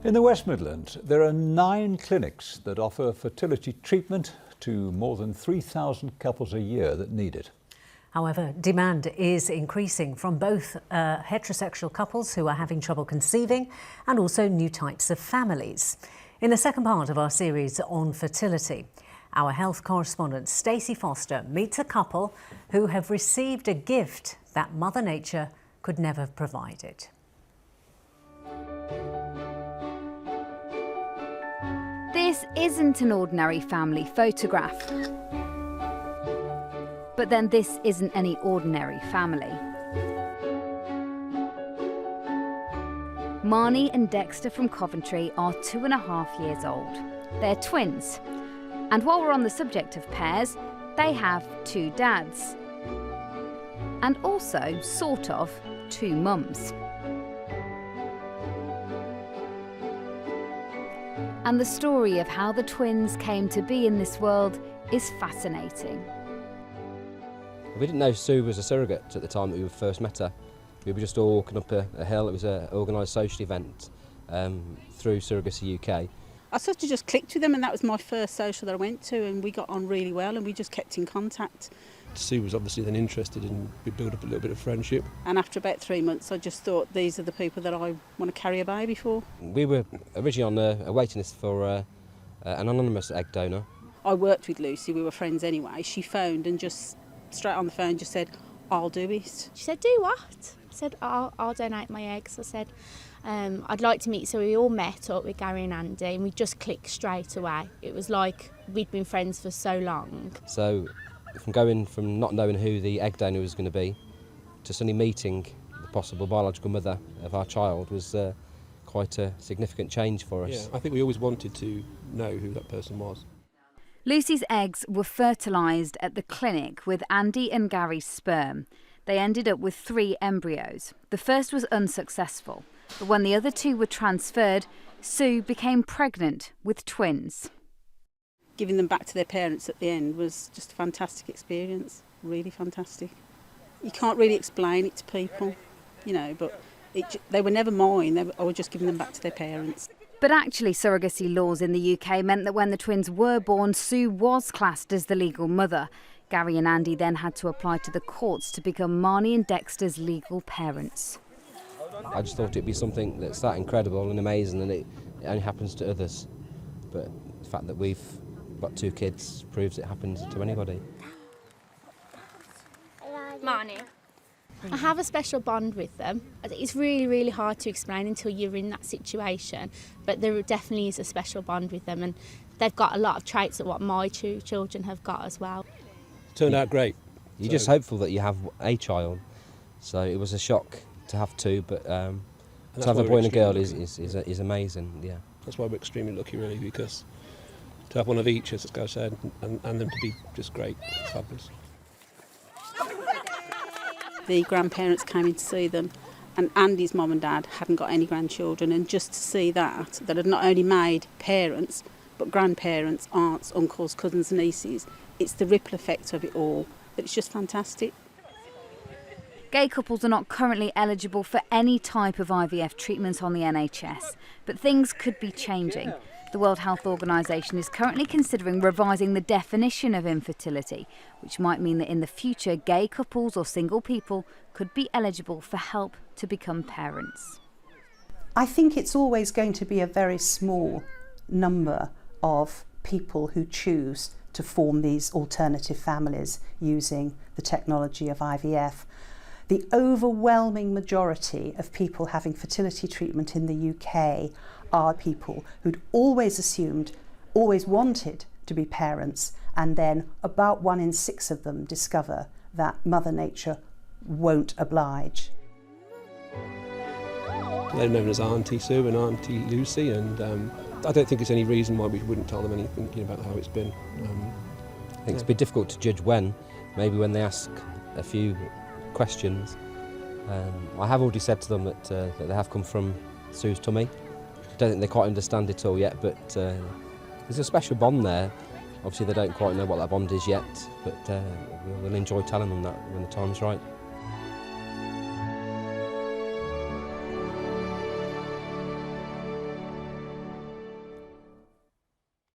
In the West Midlands, there are 9 clinics that offer fertility treatment to more than 3,000 couples a year that need it. However, demand is increasing from both heterosexual couples who are having trouble conceiving and also new types of families. In the second part of our series on fertility, our health correspondent Stacey Foster meets a couple who have received a gift that Mother Nature could never have provided. This isn't an ordinary family photograph. But then this isn't any ordinary family. Marnie and Dexter from Coventry are 2.5 years old. They're twins. And while we're on the subject of pairs, they have 2 dads. And also, sort of, 2 mums. And the story of how the twins came to be in this world is fascinating. We didn't know Sue was a surrogate at the time that we first met her. We were just all walking up a hill. It was an organised social event through Surrogacy UK. I sort of just clicked with them, and that was my first social that I went to, and we got on really well and we just kept in contact. Sue was obviously then interested, and we built up a little bit of friendship. And after about 3 months I just thought, these are the people that I want to carry a baby for. We were originally on a waiting list for an anonymous egg donor. I worked with Lucy, we were friends anyway. She phoned and just straight on the phone just said, I'll do it. She said, do what? I said, I'll donate my eggs. I said, I'd like to meet. So we all met up with Gary and Andy and we just clicked straight away. It was like we'd been friends for so long. So from going from not knowing who the egg donor was going to be to suddenly meeting the possible biological mother of our child was quite a significant change for us. Yeah, I think we always wanted to know who that person was. Lucy's eggs were fertilised at the clinic with Andy and Gary's sperm. They ended up with 3 embryos. The first was unsuccessful, but when the other 2 were transferred, Sue became pregnant with twins. Giving them back to their parents at the end was just a fantastic experience, really fantastic. You can't really explain it to people, you know, but they were never mine, I was just giving them back to their parents. But actually, surrogacy laws in the UK meant that when the twins were born, Sue was classed as the legal mother. Gary and Andy then had to apply to the courts to become Marnie and Dexter's legal parents. I just thought it'd be something that's that incredible and amazing, and it only happens to others. But the fact that we've got 2 kids proves it happens to anybody. Marnie. I have a special bond with them. It's really, really hard to explain until you're in that situation, but there definitely is a special bond with them, and they've got a lot of traits of what my 2 children have got as well. Turned out great. You're just hopeful that you have a child, so it was a shock to have 2, but to have a boy and a girl is amazing. Yeah, that's why we're extremely lucky, really, because to have one of each, as I said, and them to be just great, it's fabulous. The grandparents came in to see them, and Andy's mum and dad hadn't got any grandchildren, and just to see that had not only made parents but grandparents, aunts, uncles, cousins, nieces, it's the ripple effect of it all that it's just fantastic. Gay couples are not currently eligible for any type of IVF treatment on the NHS, but things could be changing. The World Health Organization is currently considering revising the definition of infertility, which might mean that in the future, gay couples or single people could be eligible for help to become parents. I think it's always going to be a very small number of people who choose to form these alternative families using the technology of IVF. The overwhelming majority of people having fertility treatment in the UK are people who'd always assumed, always wanted to be parents, and then about 1 in 6 of them discover that Mother Nature won't oblige. They're known as Auntie Sue and Auntie Lucy, and I don't think there's any reason why we wouldn't tell them anything about how it's been. I think it'd be difficult to judge when, maybe when they ask a few questions. I have already said to them that they have come from Sue's tummy. I don't think they quite understand it all yet, but there's a special bond there. Obviously they don't quite know what that bond is yet, but we'll enjoy telling them that when the time's right.